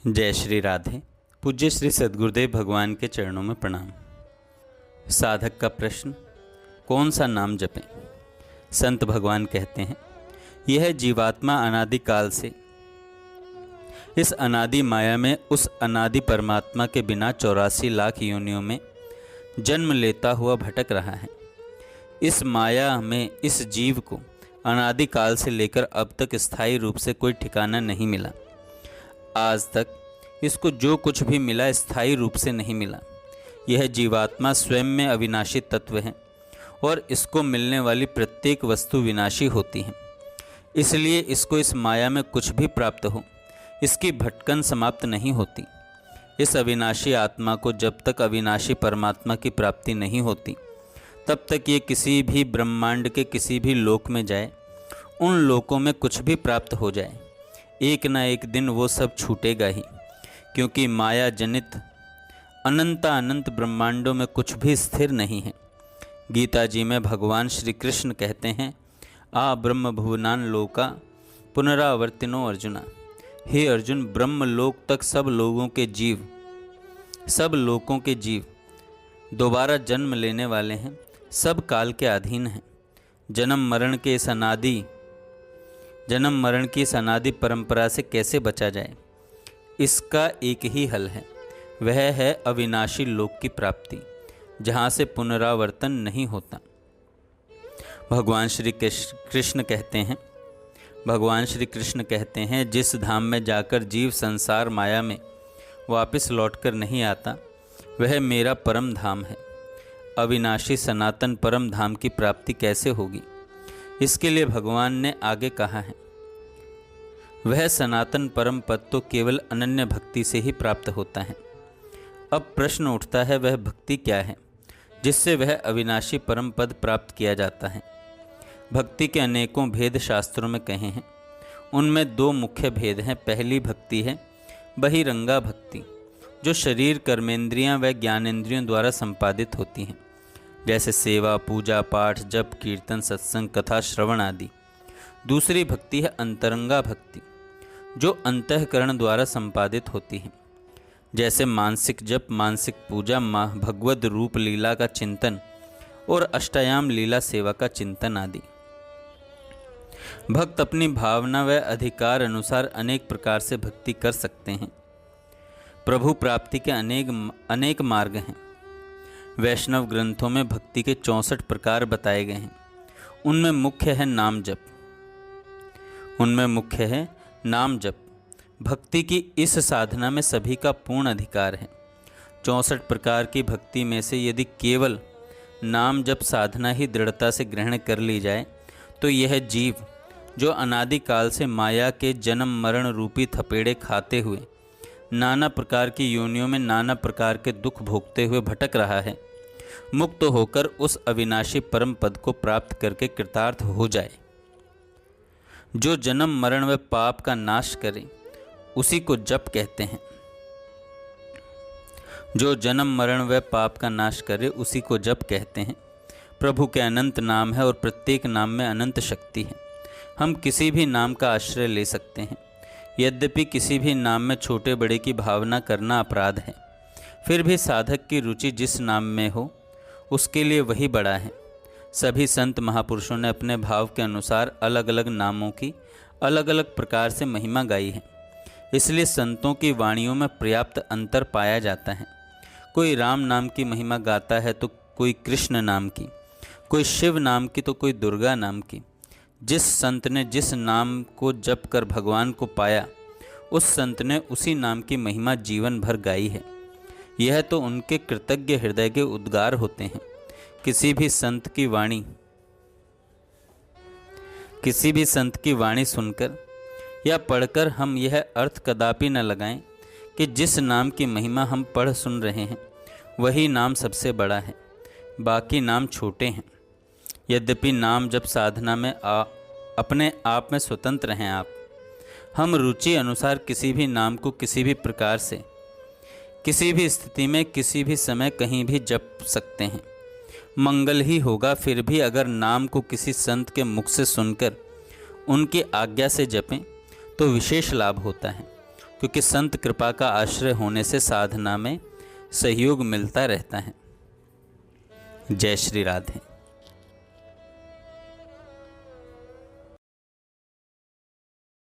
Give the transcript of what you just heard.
जय श्री राधे। पूज्य श्री सद्गुरुदेव भगवान के चरणों में प्रणाम। साधक का प्रश्न, कौन सा नाम जपें? संत भगवान कहते हैं, यह जीवात्मा अनादि काल से इस अनादि माया में उस अनादि परमात्मा के बिना 84 लाख योनियों में जन्म लेता हुआ भटक रहा है। इस माया में इस जीव को अनादि काल से लेकर अब तक स्थायी रूप से कोई ठिकाना नहीं मिला। आज तक इसको जो कुछ भी मिला स्थायी रूप से नहीं मिला। यह जीवात्मा स्वयं में अविनाशी तत्व है और इसको मिलने वाली प्रत्येक वस्तु विनाशी होती है। इसलिए इसको इस माया में कुछ भी प्राप्त हो, इसकी भटकन समाप्त नहीं होती। इस अविनाशी आत्मा को जब तक अविनाशी परमात्मा की प्राप्ति नहीं होती, तब तक ये किसी भी ब्रह्मांड के किसी भी लोक में जाए, उन लोकों में कुछ भी प्राप्त हो जाए, एक न एक दिन वो सब छूटेगा ही। क्योंकि माया जनित अनंत ब्रह्मांडों में कुछ भी स्थिर नहीं है। गीता जी में भगवान श्री कृष्ण कहते हैं, आ ब्रह्म भुवनान लोका पुनरावर्तिनो अर्जुना। हे अर्जुन, ब्रह्म लोक तक सब लोकों के जीव दोबारा जन्म लेने वाले हैं, सब काल के अधीन हैं। जन्म मरण की इस अनादि परंपरा से कैसे बचा जाए? इसका एक ही हल है, वह है अविनाशी लोक की प्राप्ति, जहाँ से पुनरावर्तन नहीं होता। भगवान श्री कृष्ण कहते हैं, जिस धाम में जाकर जीव संसार माया में वापस लौटकर नहीं आता, वह मेरा परम धाम है। अविनाशी सनातन परम धाम की प्राप्ति कैसे होगी? इसके लिए भगवान ने आगे कहा है, वह सनातन परम पद तो केवल अनन्य भक्ति से ही प्राप्त होता है। अब प्रश्न उठता है, वह भक्ति क्या है जिससे वह अविनाशी परम पद प्राप्त किया जाता है? भक्ति के अनेकों भेद शास्त्रों में कहे हैं। उनमें दो मुख्य भेद हैं। पहली भक्ति है बहिरंगा भक्ति, जो शरीर, कर्मेंद्रियां व ज्ञानेंद्रियों द्वारा संपादित होती हैं, जैसे सेवा, पूजा, पाठ, जप, कीर्तन, सत्संग, कथा श्रवण आदि। दूसरी भक्ति है अंतरंगा भक्ति, जो अंतःकरण द्वारा संपादित होती है, जैसे मानसिक जप, मानसिक पूजा, भगवद रूप लीला का चिंतन और अष्टायाम लीला सेवा का चिंतन आदि। भक्त अपनी भावना व अधिकार अनुसार अनेक प्रकार से भक्ति कर सकते हैं। प्रभु प्राप्ति के अनेक मार्ग हैं। वैष्णव ग्रंथों में भक्ति के 64 प्रकार बताए गए हैं। उनमें मुख्य है नाम जप। भक्ति की इस साधना में सभी का पूर्ण अधिकार है। 64 प्रकार की भक्ति में से यदि केवल नाम जप साधना ही दृढ़ता से ग्रहण कर ली जाए, तो यह जीव जो अनादि काल से माया के जन्म मरण रूपी थपेड़े खाते हुए नाना प्रकार की योनियों में नाना प्रकार के दुख भोगते हुए भटक रहा है, मुक्त होकर उस अविनाशी परम पद को प्राप्त करके कृतार्थ हो जाए। जो जन्म मरण व पाप का नाश करे, उसी को जप कहते हैं। जो जन्म मरण व पाप का नाश करे, उसी को जप कहते हैं। प्रभु के अनंत नाम है और प्रत्येक नाम में अनंत शक्ति है। हम किसी भी नाम का आश्रय ले सकते हैं। यद्यपि किसी भी नाम में छोटे बड़े की भावना करना अपराध है, फिर भी साधक की रुचि जिस नाम में हो, उसके लिए वही बड़ा है। सभी संत महापुरुषों ने अपने भाव के अनुसार अलग अलग नामों की अलग अलग प्रकार से महिमा गाई है। इसलिए संतों की वाणियों में पर्याप्त अंतर पाया जाता है। कोई राम नाम की महिमा गाता है तो कोई कृष्ण नाम की, कोई शिव नाम की तो कोई दुर्गा नाम की। जिस संत ने जिस नाम को जप कर भगवान को पाया, उस संत ने उसी नाम की महिमा जीवन भर गाई है। यह तो उनके कृतज्ञ हृदय के उद्गार होते हैं। किसी भी संत की वाणी सुनकर या पढ़कर हम यह अर्थ कदापि न लगाएं कि जिस नाम की महिमा हम पढ़ सुन रहे हैं, वही नाम सबसे बड़ा है, बाकी नाम छोटे हैं। यद्यपि नाम जप साधना में अपने आप में स्वतंत्र हैं आप। हम रुचि अनुसार किसी भी नाम को किसी भी प्रकार से, किसी भी स्थिति में, किसी भी समय, कहीं भी जप सकते हैं। मंगल ही होगा। फिर भी अगर नाम को किसी संत के मुख से सुनकर उनकी आज्ञा से जपें तो विशेष लाभ होता है, क्योंकि संत कृपा का आश्रय होने से साधना में सहयोग मिलता रहता है। जय श्री राधे।